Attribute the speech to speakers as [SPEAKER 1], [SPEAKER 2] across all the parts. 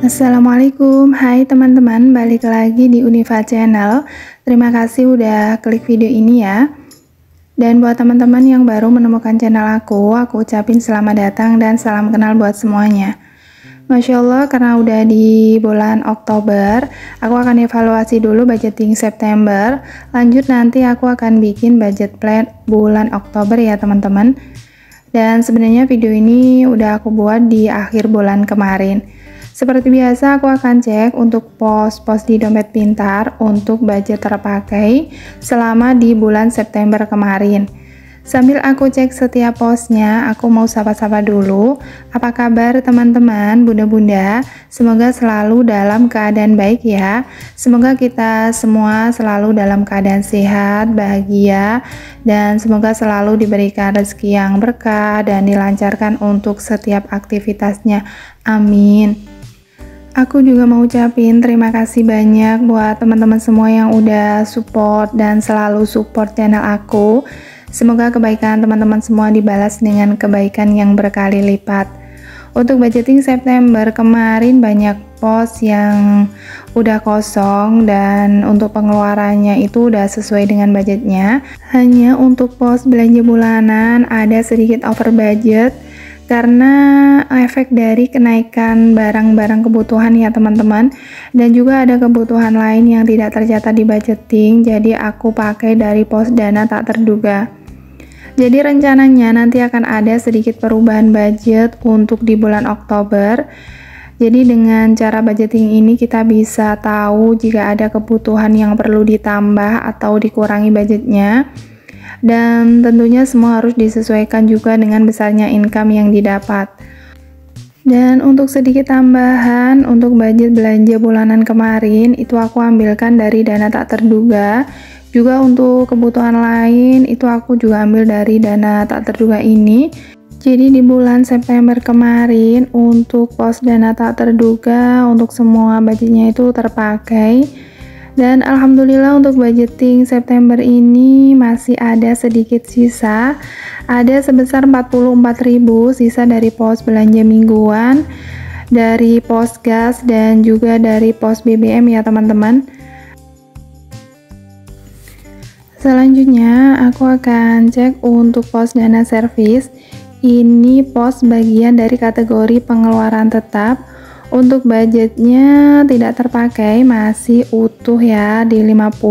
[SPEAKER 1] Assalamualaikum, hai teman-teman, balik lagi di Univa Channel. Terima kasih udah klik video ini ya. Dan buat teman-teman yang baru menemukan channel aku ucapin selamat datang dan salam kenal buat semuanya. Masya Allah, karena udah di bulan Oktober, aku akan evaluasi dulu budgeting September. Lanjut nanti aku akan bikin budget plan bulan Oktober ya teman-teman. Dan sebenarnya video ini udah aku buat di akhir bulan kemarin. Seperti biasa, aku akan cek untuk pos-pos di dompet pintar untuk budget terpakai selama di bulan September kemarin. Sambil aku cek setiap posnya, aku mau sapa-sapa dulu. Apa kabar teman-teman, bunda-bunda? Semoga selalu dalam keadaan baik ya. Semoga kita semua selalu dalam keadaan sehat, bahagia, dan semoga selalu diberikan rezeki yang berkah dan dilancarkan untuk setiap aktivitasnya. Amin. Aku juga mau ucapin terima kasih banyak buat teman-teman semua yang udah support dan selalu support channel aku. Semoga kebaikan teman-teman semua dibalas dengan kebaikan yang berkali lipat. Untuk budgeting September kemarin banyak pos yang udah kosong dan untuk pengeluarannya itu udah sesuai dengan budgetnya. Hanya untuk pos belanja bulanan ada sedikit over budget karena efek dari kenaikan barang-barang kebutuhan ya teman-teman, dan juga ada kebutuhan lain yang tidak tercatat di budgeting, jadi aku pakai dari pos dana tak terduga. Jadi rencananya nanti akan ada sedikit perubahan budget untuk di bulan Oktober. Jadi dengan cara budgeting ini kita bisa tahu jika ada kebutuhan yang perlu ditambah atau dikurangi budgetnya. Dan tentunya semua harus disesuaikan juga dengan besarnya income yang didapat. Dan untuk sedikit tambahan untuk budget belanja bulanan kemarin itu aku ambilkan dari dana tak terduga. Juga untuk kebutuhan lain itu aku juga ambil dari dana tak terduga ini. Jadi di bulan September kemarin untuk pos dana tak terduga untuk semua budgetnya itu terpakai. Dan alhamdulillah untuk budgeting September ini masih ada sedikit sisa. Ada sebesar 44.000 sisa dari pos belanja mingguan, dari pos gas dan juga dari pos BBM ya teman-teman. Selanjutnya aku akan cek untuk pos dana servis. Ini pos bagian dari kategori pengeluaran tetap. Untuk budgetnya tidak terpakai, masih utuh ya di 50.000.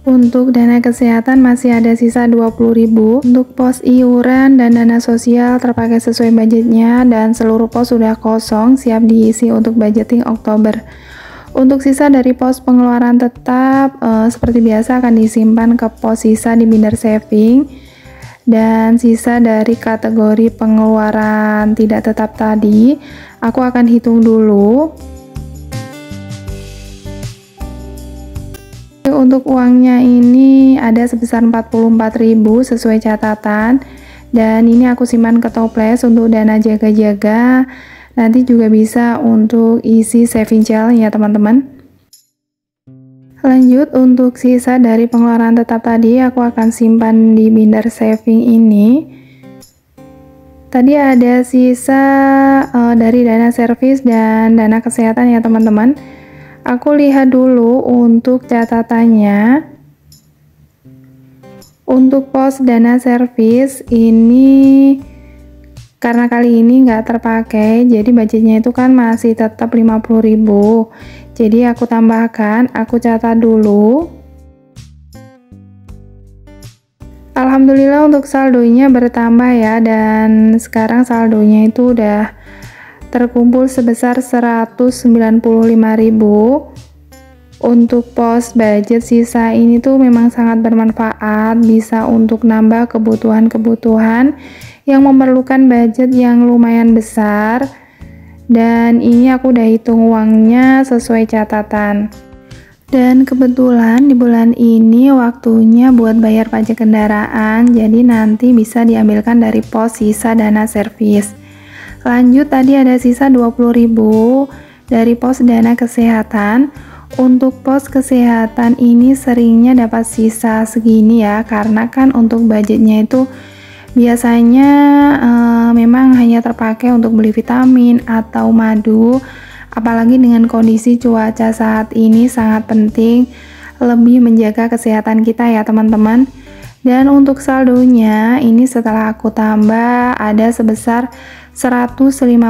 [SPEAKER 1] Untuk dana kesehatan masih ada sisa 20.000. Untuk pos iuran dan dana sosial terpakai sesuai budgetnya dan seluruh pos sudah kosong siap diisi untuk budgeting Oktober. Untuk sisa dari pos pengeluaran tetap seperti biasa akan disimpan ke pos sisa di binder saving. Dan sisa dari kategori pengeluaran tidak tetap tadi aku akan hitung dulu. Untuk uangnya ini ada sebesar 44.000 sesuai catatan, dan ini aku simpan ke toples untuk dana jaga-jaga, nanti juga bisa untuk isi saving challenge ya teman-teman. Lanjut untuk sisa dari pengeluaran tetap tadi aku akan simpan di binder saving ini. Tadi ada sisa dari dana servis dan dana kesehatan ya teman-teman. Aku lihat dulu untuk catatannya. Untuk pos dana servis ini karena kali ini nggak terpakai, jadi budgetnya itu kan masih tetap 50.000. Jadi aku tambahkan, aku catat dulu. Alhamdulillah untuk saldonya bertambah ya, dan sekarang saldonya itu udah terkumpul sebesar 195.000. Untuk pos budget sisa ini tuh memang sangat bermanfaat, bisa untuk nambah kebutuhan-kebutuhan yang memerlukan budget yang lumayan besar. Dan ini aku udah hitung uangnya sesuai catatan. Dan kebetulan di bulan ini waktunya buat bayar pajak kendaraan, jadi nanti bisa diambilkan dari pos sisa dana servis. Lanjut, tadi ada sisa 20.000 dari pos dana kesehatan. Untuk pos kesehatan ini seringnya dapat sisa segini ya, karena kan untuk budgetnya itu biasanya memang hanya terpakai untuk beli vitamin atau madu Apalagi dengan kondisi cuaca saat ini sangat penting lebih menjaga kesehatan kita ya teman-teman. Dan untuk saldonya ini setelah aku tambah ada sebesar 150.000.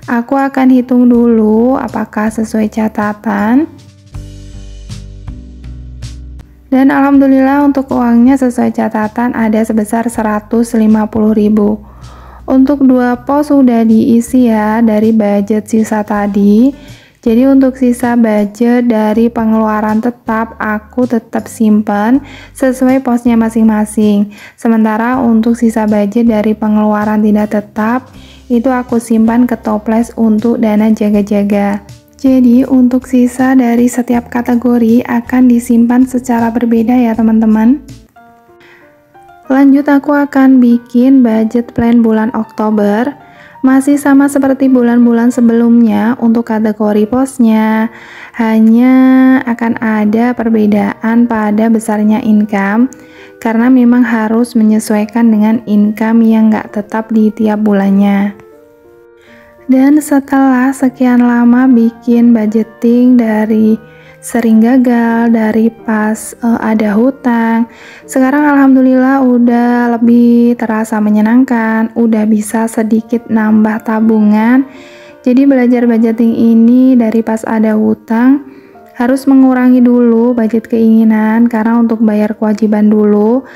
[SPEAKER 1] Aku akan hitung dulu apakah sesuai catatan. Dan alhamdulillah untuk uangnya sesuai catatan ada sebesar 150.000. Untuk 2 pos sudah diisi ya dari budget sisa tadi. Jadi untuk sisa budget dari pengeluaran tetap aku tetap simpan sesuai posnya masing-masing. Sementara untuk sisa budget dari pengeluaran tidak tetap itu aku simpan ke toples untuk dana jaga-jaga. Jadi untuk sisa dari setiap kategori akan disimpan secara berbeda ya teman-teman. Lanjut aku akan bikin budget plan bulan Oktober. Masih sama seperti bulan-bulan sebelumnya untuk kategori posnya, hanya akan ada perbedaan pada besarnya income karena memang harus menyesuaikan dengan income yang nggak tetap di tiap bulannya. Dan setelah sekian lama bikin budgeting dari sering gagal, dari pas ada hutang, sekarang alhamdulillah udah lebih terasa menyenangkan, udah bisa sedikit nambah tabungan. Jadi belajar budgeting ini dari pas ada hutang harus mengurangi dulu budget keinginan karena untuk bayar kewajiban dulu.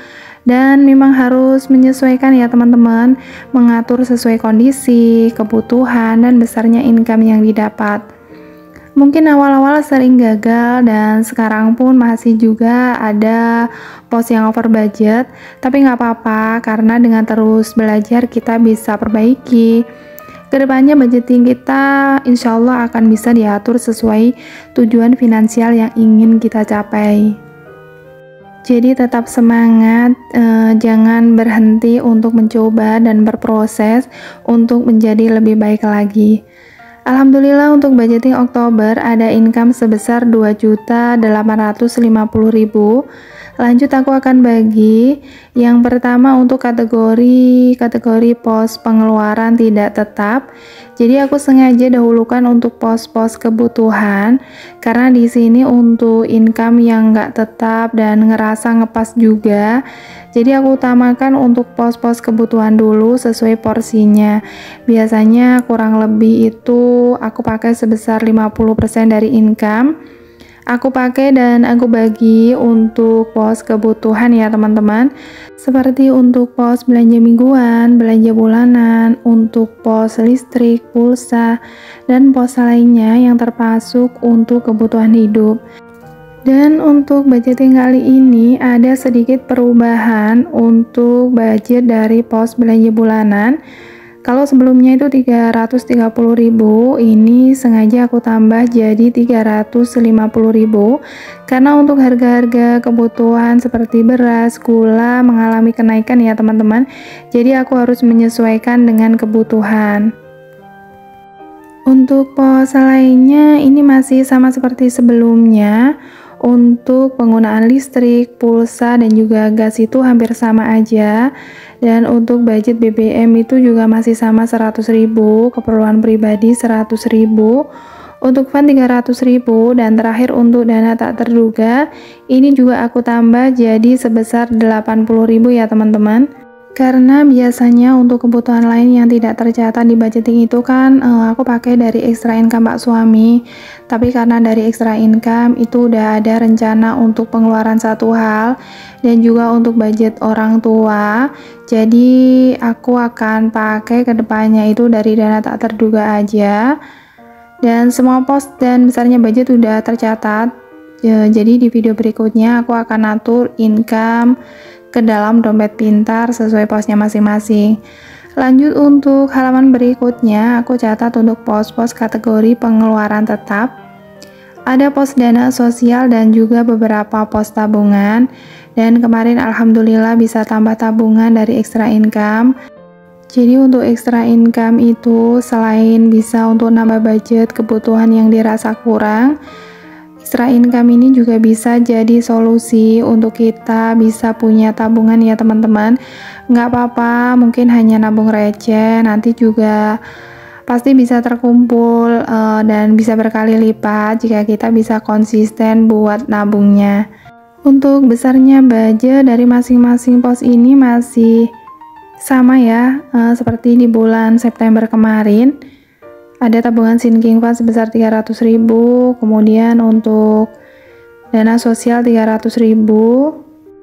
[SPEAKER 1] Dan memang harus menyesuaikan ya teman-teman, mengatur sesuai kondisi, kebutuhan, dan besarnya income yang didapat. Mungkin awal-awal sering gagal dan sekarang pun masih juga ada pos yang over budget, tapi nggak apa-apa karena dengan terus belajar kita bisa perbaiki. Kedepannya budgeting kita insya Allah akan bisa diatur sesuai tujuan finansial yang ingin kita capai. Jadi tetap semangat, jangan berhenti untuk mencoba dan berproses untuk menjadi lebih baik lagi. Alhamdulillah untuk budgeting Oktober ada income sebesar 2.850.000. Lanjut aku akan bagi. Yang pertama untuk kategori pos pengeluaran tidak tetap. Jadi aku sengaja dahulukan untuk pos-pos kebutuhan karena di sini untuk income yang nggak tetap dan ngerasa ngepas juga. Jadi aku utamakan untuk pos-pos kebutuhan dulu sesuai porsinya. Biasanya kurang lebih itu aku pakai sebesar 50% dari income. Aku pakai dan aku bagi untuk pos kebutuhan ya teman-teman, seperti untuk pos belanja mingguan, belanja bulanan, untuk pos listrik, pulsa, dan pos lainnya yang termasuk untuk kebutuhan hidup. Dan untuk budgeting kali ini ada sedikit perubahan untuk budget dari pos belanja bulanan. Kalau sebelumnya itu 330.000, ini sengaja aku tambah jadi 350.000 karena untuk harga-harga kebutuhan seperti beras, gula mengalami kenaikan ya teman-teman. Jadi aku harus menyesuaikan dengan kebutuhan. Untuk pos lainnya ini masih sama seperti sebelumnya. Untuk penggunaan listrik, pulsa, dan juga gas itu hampir sama aja. Dan untuk budget BBM itu juga masih sama 100.000, keperluan pribadi 100.000, untuk fund 300.000, dan terakhir untuk dana tak terduga ini juga aku tambah jadi sebesar 80.000 ya teman-teman. Karena biasanya untuk kebutuhan lain yang tidak tercatat di budgeting itu kan aku pakai dari extra income Pak Suami. Tapi karena dari extra income itu udah ada rencana untuk pengeluaran satu hal dan juga untuk budget orang tua. Jadi aku akan pakai kedepannya itu dari dana tak terduga aja. Dan semua pos dan besarnya budget udah tercatat. Jadi di video berikutnya aku akan atur income ke dalam dompet pintar sesuai posnya masing-masing. Lanjut untuk halaman berikutnya, aku catat untuk pos-pos kategori pengeluaran tetap. Ada pos dana sosial dan juga beberapa pos tabungan. Dan kemarin alhamdulillah bisa tambah tabungan dari extra income. Jadi untuk extra income itu selain bisa untuk nambah budget kebutuhan yang dirasa kurang, extra income ini juga bisa jadi solusi untuk kita bisa punya tabungan ya teman-teman. Nggak apa-apa, mungkin hanya nabung receh, nanti juga pasti bisa terkumpul dan bisa berkali lipat jika kita bisa konsisten buat nabungnya. Untuk besarnya budget dari masing-masing pos ini masih sama ya, seperti di bulan September kemarin. Ada tabungan sinking fund sebesar 300.000, kemudian untuk dana sosial 300.000,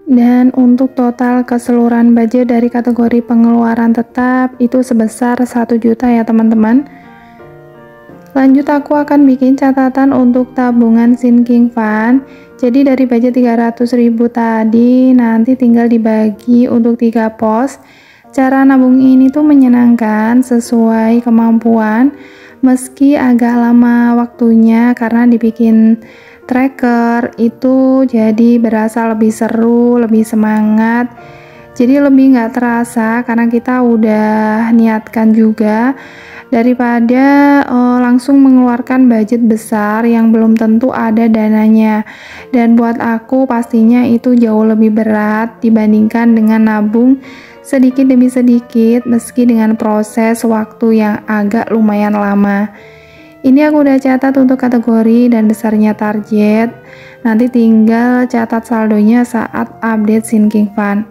[SPEAKER 1] dan untuk total keseluruhan budget dari kategori pengeluaran tetap itu sebesar 1 juta ya teman-teman. Lanjut aku akan bikin catatan untuk tabungan sinking fund. Jadi dari budget 300.000 tadi nanti tinggal dibagi untuk 3 pos. Cara nabung ini tuh menyenangkan sesuai kemampuan, meski agak lama waktunya karena dibikin tracker itu jadi berasa lebih seru, lebih semangat, jadi lebih nggak terasa karena kita udah niatkan juga daripada langsung mengeluarkan budget besar yang belum tentu ada dananya. Dan buat aku pastinya itu jauh lebih berat dibandingkan dengan nabung sedikit demi sedikit meski dengan proses waktu yang agak lumayan lama. Ini aku udah catat untuk kategori dan besarnya target. Nanti tinggal catat saldonya saat update sinking fund.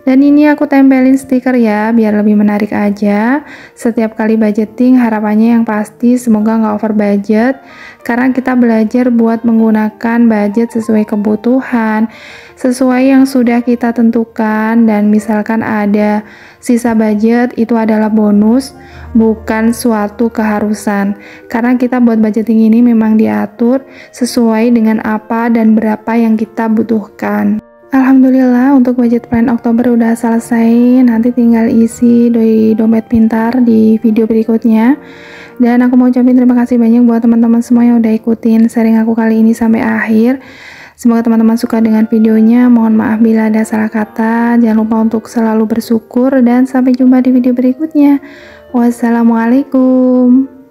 [SPEAKER 1] Dan ini aku tempelin stiker ya, biar lebih menarik aja. Setiap kali budgeting harapannya yang pasti semoga nggak over budget. Karena kita belajar buat menggunakan budget sesuai kebutuhan, sesuai yang sudah kita tentukan. Dan misalkan ada sisa budget, itu adalah bonus, bukan suatu keharusan. Karena kita buat budgeting ini memang diatur sesuai dengan apa dan berapa yang kita butuhkan. Alhamdulillah untuk budget plan Oktober udah selesai, nanti tinggal isi di dompet pintar di video berikutnya. Dan aku mau ucapin terima kasih banyak buat teman-teman semua yang udah ikutin sharing aku kali ini sampai akhir. Semoga teman-teman suka dengan videonya, mohon maaf bila ada salah kata, jangan lupa untuk selalu bersyukur dan sampai jumpa di video berikutnya. Wassalamualaikum.